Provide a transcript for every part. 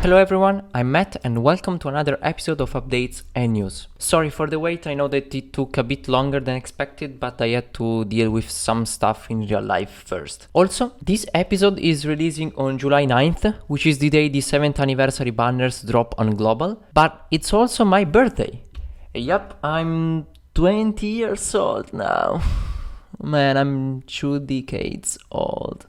Hello everyone, I'm Matt and welcome to another episode of Updates and News. Sorry for the wait, I know that it took a bit longer than expected, but I had to deal with some stuff in real life first. Also, this episode is releasing on July 9th, which is the day the 7th anniversary banners drop on Global, but it's also my birthday. Yup, I'm 20 years old now. Man, I'm 2 decades old.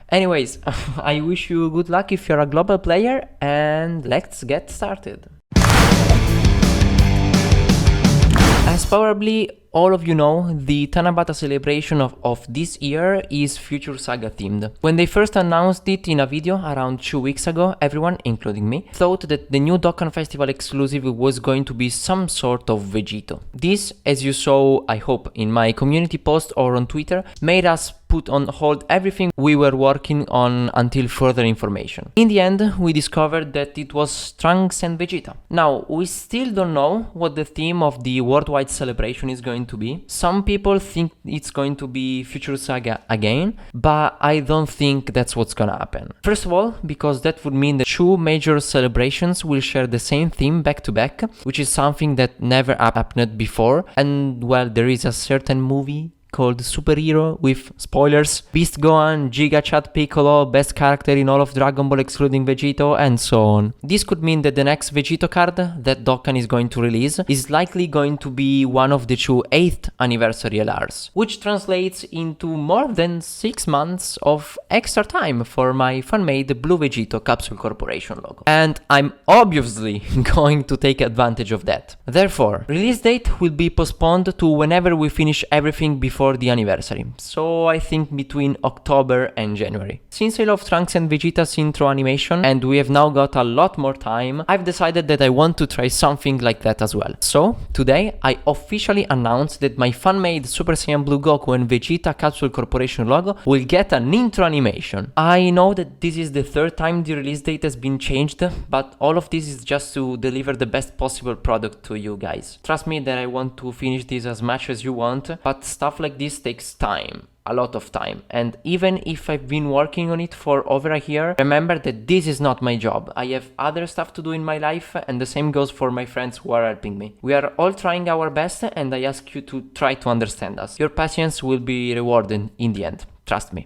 Anyways, I wish you good luck if you're a global player, and let's get started. As probably all of you know, the Tanabata celebration of this year is Future Saga themed. When they first announced it in a video around 2 weeks ago, everyone, including me, thought that the new Dokkan Festival exclusive was going to be some sort of Vegito. This, as you saw, I hope, in my community post or on Twitter, made us put on hold everything we were working on until further information. In the end, we discovered that it was Trunks and Vegeta. Now, we still don't know what the theme of the worldwide celebration is going to be. Some people think it's going to be Future Saga again, but I don't think that's what's gonna happen. First of all, because that would mean that 2 major celebrations will share the same theme back to back, which is something that never happened before, and well, there is a certain movie called Superhero with, spoilers, Beast Gohan, Giga Chad Piccolo, best character in all of Dragon Ball excluding Vegito, and so on. This could mean that the next Vegito card that Dokkan is going to release is likely going to be one of the 2 8th anniversary LRs, which translates into more than 6 months of extra time for my fan-made Blue Vegito Capsule Corporation logo. And I'm obviously going to take advantage of that. Therefore, release date will be postponed to whenever we finish everything before the anniversary, so I think between October and January. Since I love Trunks and Vegeta's intro animation and we have now got a lot more time, I've decided that I want to try something like that as well. So today I officially announced that my fan-made Super Saiyan Blue Goku and Vegeta Capsule Corporation logo will get an intro animation. I know that this is the 3rd time the release date has been changed, but all of this is just to deliver the best possible product to you guys. Trust me that I want to finish this as much as you want, but stuff like this takes time, a lot of time, and even if I've been working on it for over a year, remember that this is not my job. I have other stuff to do in my life, and the same goes for my friends who are helping me. We are all trying our best, and I ask you to try to understand us. Your patience will be rewarded in the end, trust me.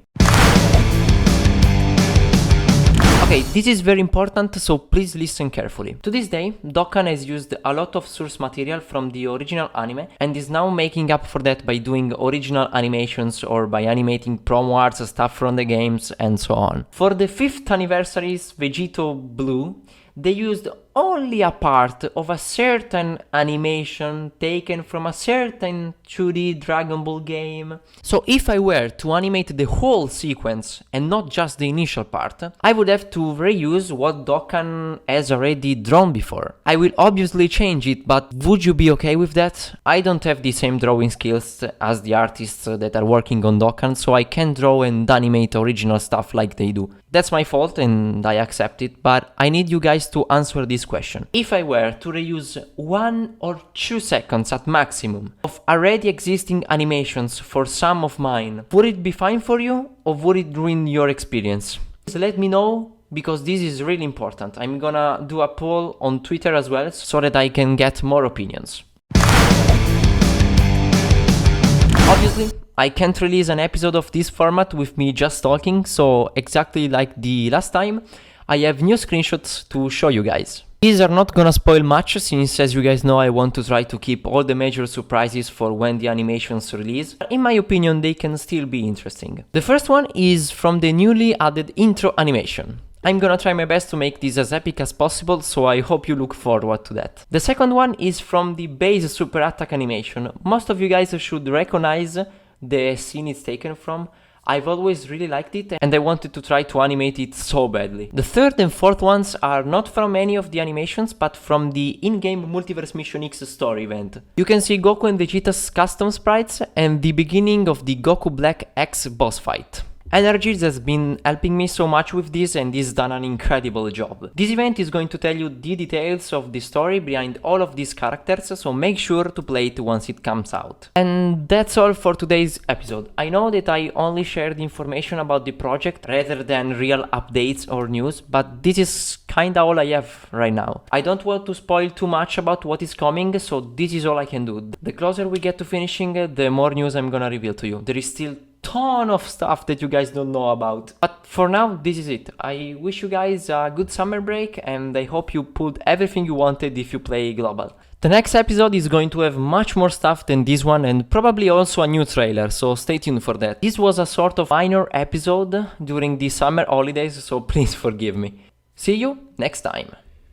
Okay, this is very important, so please listen carefully. To this day, Dokkan has used a lot of source material from the original anime and is now making up for that by doing original animations or by animating promo arts, stuff from the games, and so on. For the 5th anniversary's Vegito Blue, they used only a part of a certain animation taken from a certain 2D Dragon Ball game. So if I were to animate the whole sequence and not just the initial part, I would have to reuse what Dokkan has already drawn before. I will obviously change it, but would you be okay with that? I don't have the same drawing skills as the artists that are working on Dokkan, so I can't draw and animate original stuff like they do. That's my fault and I accept it, but I need you guys to answer this question. If I were to reuse 1 or 2 seconds at maximum of already existing animations for some of mine, would it be fine for you or would it ruin your experience? Please let me know, because this is really important. I'm gonna do a poll on Twitter as well so that I can get more opinions. Obviously, I can't release an episode of this format with me just talking, so exactly like the last time, I have new screenshots to show you guys. These are not gonna spoil much, since as you guys know I want to try to keep all the major surprises for when the animations release. In my opinion, they can still be interesting. The first one is from the newly added intro animation. I'm gonna try my best to make this as epic as possible, so I hope you look forward to that. The second one is from the base super attack animation. Most of you guys should recognize the scene it's taken from. I've always really liked it and I wanted to try to animate it so badly. The third and fourth ones are not from any of the animations, but from the in-game Multiverse Mission X story event. You can see Goku and Vegeta's custom sprites and the beginning of the Goku Black X boss fight. Energies has been helping me so much with this and he's done an incredible job. This event is going to tell you the details of the story behind all of these characters, so make sure to play it once it comes out. And that's all for today's episode. I know that I only shared information about the project rather than real updates or news, but this is kinda all I have right now. I don't want to spoil too much about what is coming, so this is all I can do. The closer we get to finishing, the more news I'm gonna reveal to you. There is still ton of stuff that you guys don't know about. But for now, this is it. I wish you guys a good summer break and I hope you pulled everything you wanted if you play Global. The next episode is going to have much more stuff than this one and probably also a new trailer, so stay tuned for that. This was a sort of minor episode during the summer holidays, so please forgive me. See you next time.